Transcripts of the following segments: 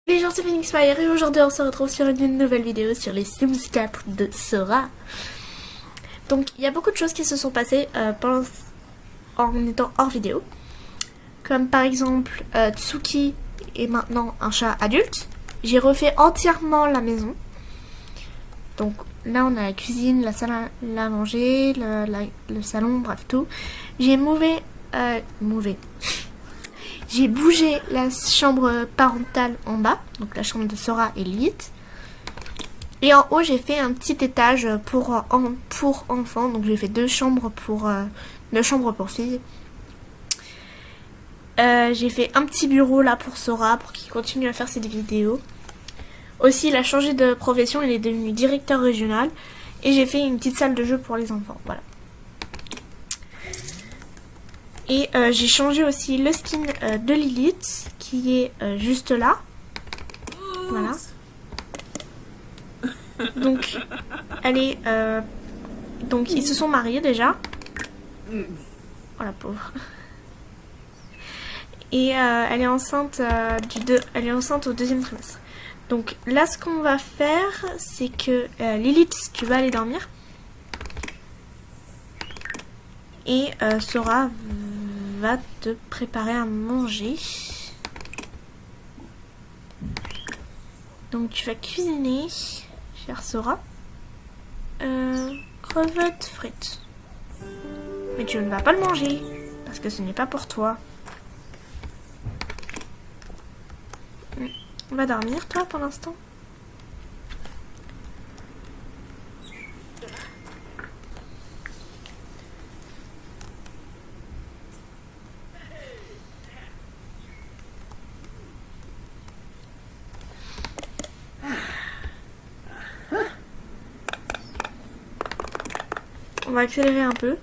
Les gens, c'est Phoenix Fire et aujourd'hui on se retrouve sur une nouvelle vidéo sur les Sims 4 de Sora. Donc il y a beaucoup de choses qui se sont passées en étant hors vidéo. Comme par exemple Tsuki est maintenant un chat adulte. J'ai refait entièrement la maison. Donc là on a la cuisine, la salle à manger, le salon, bref tout. J'ai J'ai bougé la chambre parentale en bas, donc la chambre de Sora et Lilith. Et en haut, j'ai fait un petit étage pour enfants, donc j'ai fait deux chambres pour filles. J'ai fait un petit bureau là pour Sora, pour qu'il continue à faire ses vidéos. Aussi, il a changé de profession, il est devenu directeur régional. Et j'ai fait une petite salle de jeu pour les enfants, voilà. Et j'ai changé aussi le skin de Lilith qui est juste là. Voilà. Donc elle est donc ils se sont mariés déjà. Oh la pauvre. Et elle est enceinte elle est enceinte au deuxième trimestre. Donc là ce qu'on va faire c'est que Lilith, tu vas aller dormir. Et Sora va te préparer à manger. Donc tu vas cuisiner, chère Sora, crevettes frites. Mais tu ne vas pas le manger, parce que ce n'est pas pour toi. On va dormir, toi, pour l'instant. On va accélérer un peu.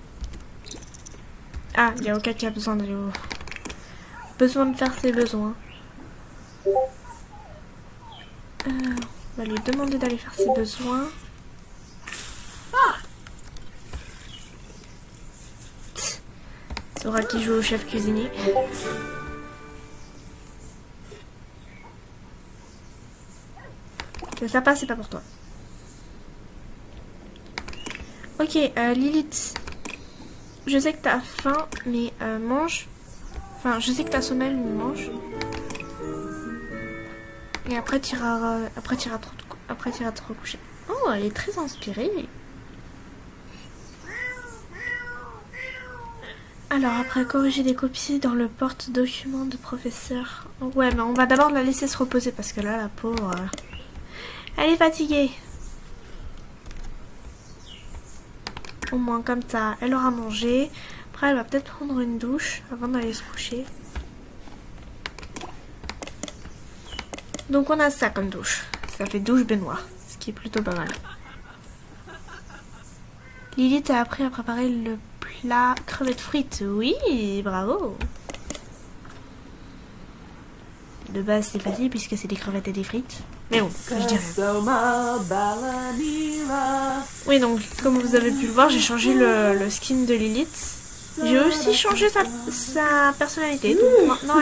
Ah, il n'y a aucun qui a besoin de faire ses besoins. On va lui demander d'aller faire ses besoins. Sora qui joue au chef cuisinier. C'est sympa, c'est pas pour toi. Ok, Lilith, je sais que t'as faim, mais mange. Enfin, je sais que t'as sommeil, mais mange. Et après t'iras te recoucher. Oh, elle est très inspirée. Alors, après corriger des copies dans le porte-document de professeur. Ouais, mais on va d'abord la laisser se reposer parce que là, la pauvre, elle est fatiguée. Au moins comme ça, elle aura mangé. Après, elle va peut-être prendre une douche avant d'aller se coucher. Donc on a ça comme douche. Ça fait douche baignoire, ce qui est plutôt pas mal. Lilith a appris à préparer le plat crevettes frites. Oui, bravo. De base, c'est facile puisque c'est des crevettes et des frites. Mais bon, je dirais. Oui, donc comme vous avez pu le voir, j'ai changé le skin de Lilith. J'ai aussi changé sa personnalité. Donc maintenant,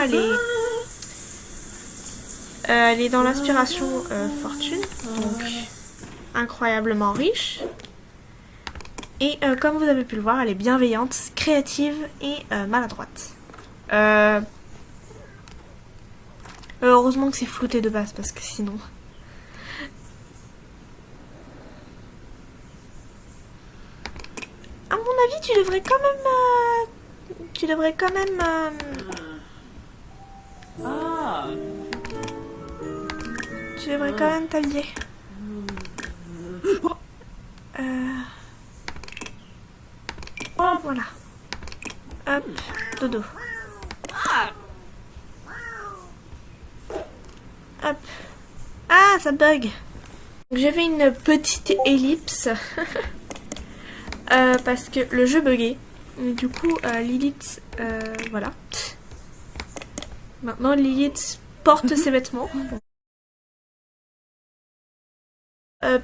elle est dans l'inspiration fortune. Donc incroyablement riche. Et comme vous avez pu le voir, elle est bienveillante, créative et maladroite. Heureusement que c'est flouté de base parce que sinon... À mon avis, tu devrais quand même... Tu devrais quand même t'habiller. Voilà. Hop, dodo. Hop. Ah, ça bug. J'ai fait une petite ellipse. Parce que le jeu buguait. Et du coup, Lilith... voilà. Maintenant, Lilith porte ses vêtements.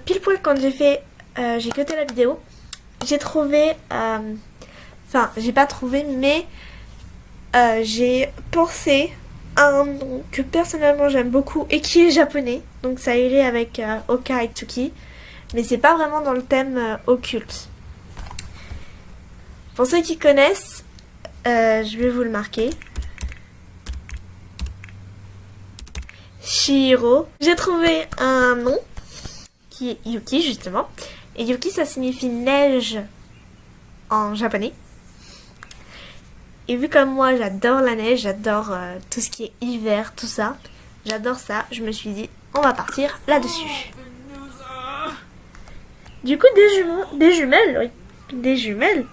Pile poil quand j'ai cuté la vidéo, j'ai trouvé... Enfin, j'ai pas trouvé, mais j'ai pensé un nom que personnellement j'aime beaucoup et qui est japonais. Donc ça irait avec Oka Itsuki. Mais c'est pas vraiment dans le thème occulte. Pour ceux qui connaissent, je vais vous le marquer. Shihiro. J'ai trouvé un nom qui est Yuki justement. Et Yuki ça signifie neige en japonais. Et vu comme moi j'adore la neige, j'adore tout ce qui est hiver, tout ça. J'adore ça, je me suis dit on va partir là-dessus. Du coup des jumelles, oui. Des jumelles.